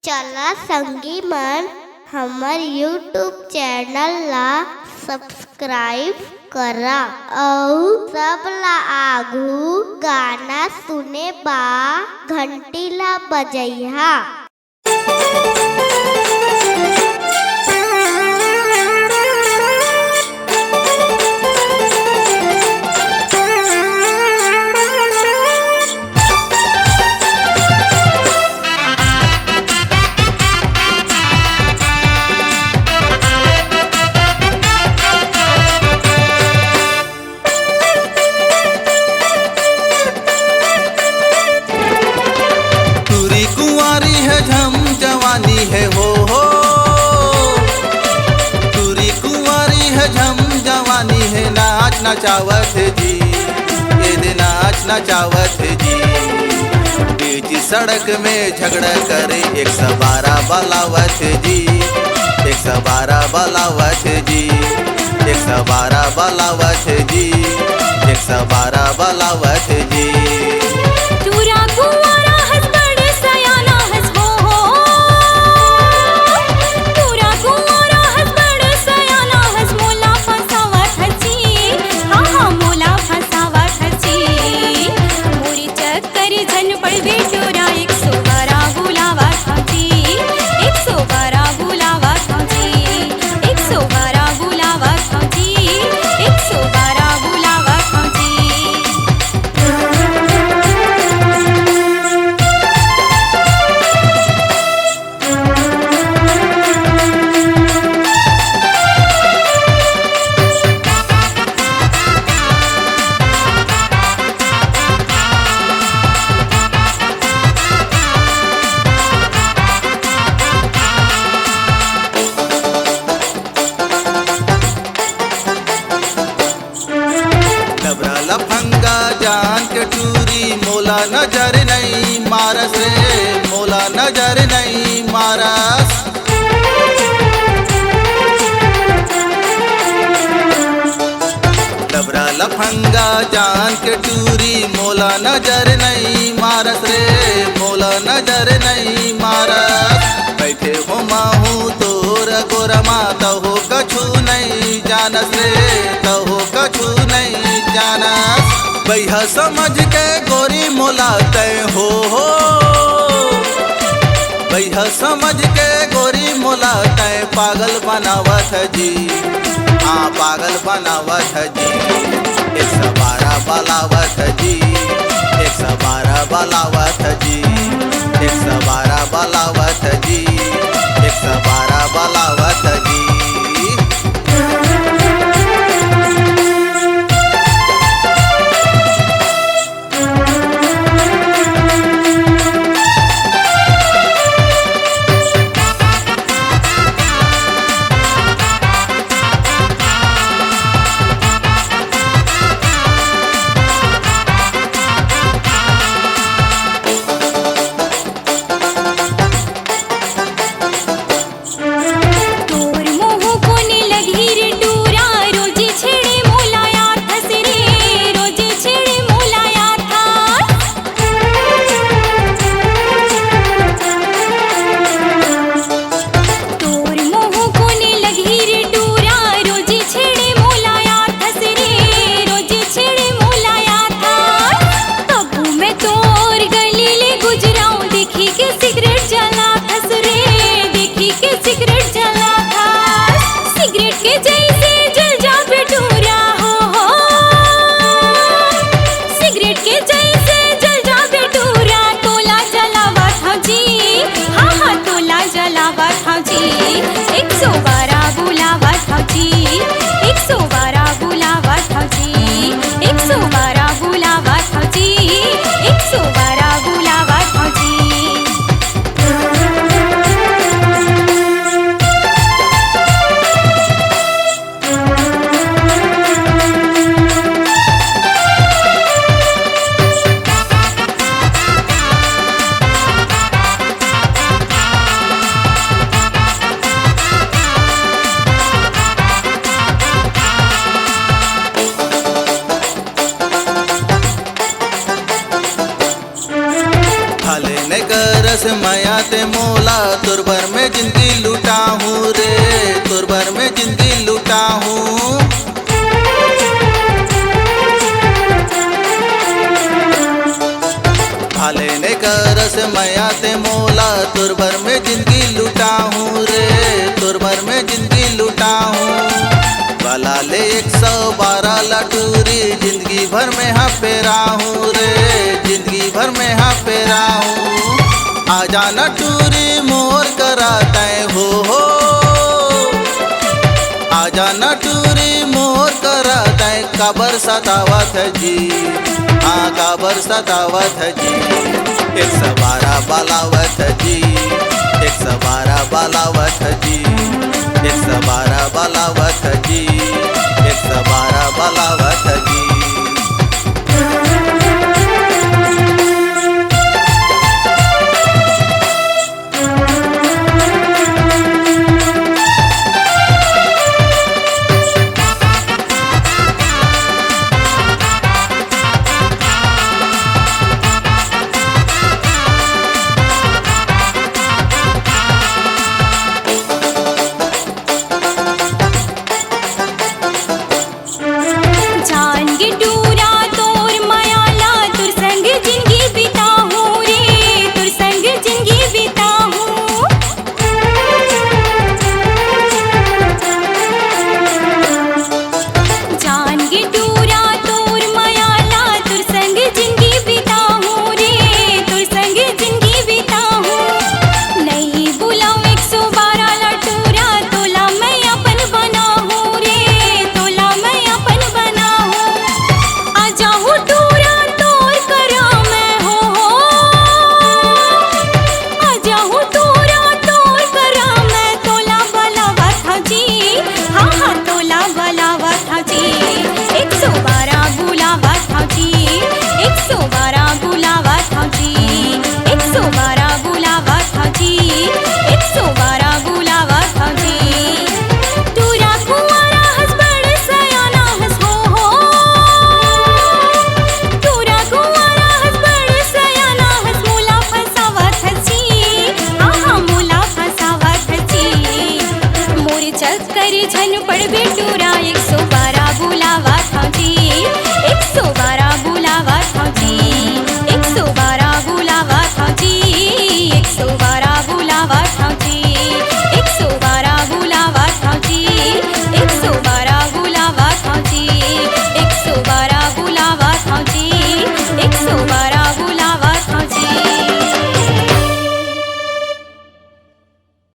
चला संगी मन हमर यूट्यूब चैनल ला सब्सक्राइब करा और सब ला आघू गाना सुने बा घंटी ला बजैहा। झम जवानी है हो तुरी कुंवारी है झम जवानी है नाच नचावत है जी ये नाच नचावत है जी बीच सड़क में झगड़ा करे 112 बलावत है जी 112 बलावत है जी 112 बलावत है जी 112 बलावत है जी। लफंगा जान के टूरी मोला नजर नहीं मारस रे मोला नजर नहीं मारस। डबरा लफंगा जान के टूरी मोला नजर नहीं मारस रे मोला नजर नहीं मारस। बैठे हो माहू तोर गोरमा तहो कछु नहीं जानस रे तहो कछु नहीं जानस। बैहा समझ के गोरी मोला तय हो बैहा समझ के गोरी मोला तय पागल बनावत जी हाँ पागल बनावत जी 112 बलावत जी 112 बलावत जी 112 बलावत जी 112 बलावत जी। ते मोला तुरबर में जिंदगी लुटा हूँ रे, तुरबर में जिंदगी लुटा हूँ। भाले ने करस मैया ते मोला तुरबर में जिंदगी लुटा हूँ रे, तुरबर में जिंदगी लुटा हूँ। वाला ले 112 लटूरी जिंदगी भर में हाँ पेरा हूँ रे, जिंदगी भर में हाँ पेरा हूँ। आजा नटूरी मोर कराता हो, आजा नटूरी मोर कराता काबर सतावत जी, हाँ काबर सतावत जी। 112 बलावत जी, 112 बलावत जी, 112 बलावत जी, 112 बलावत जी। चक्कर झन पड़ बेटूरा 100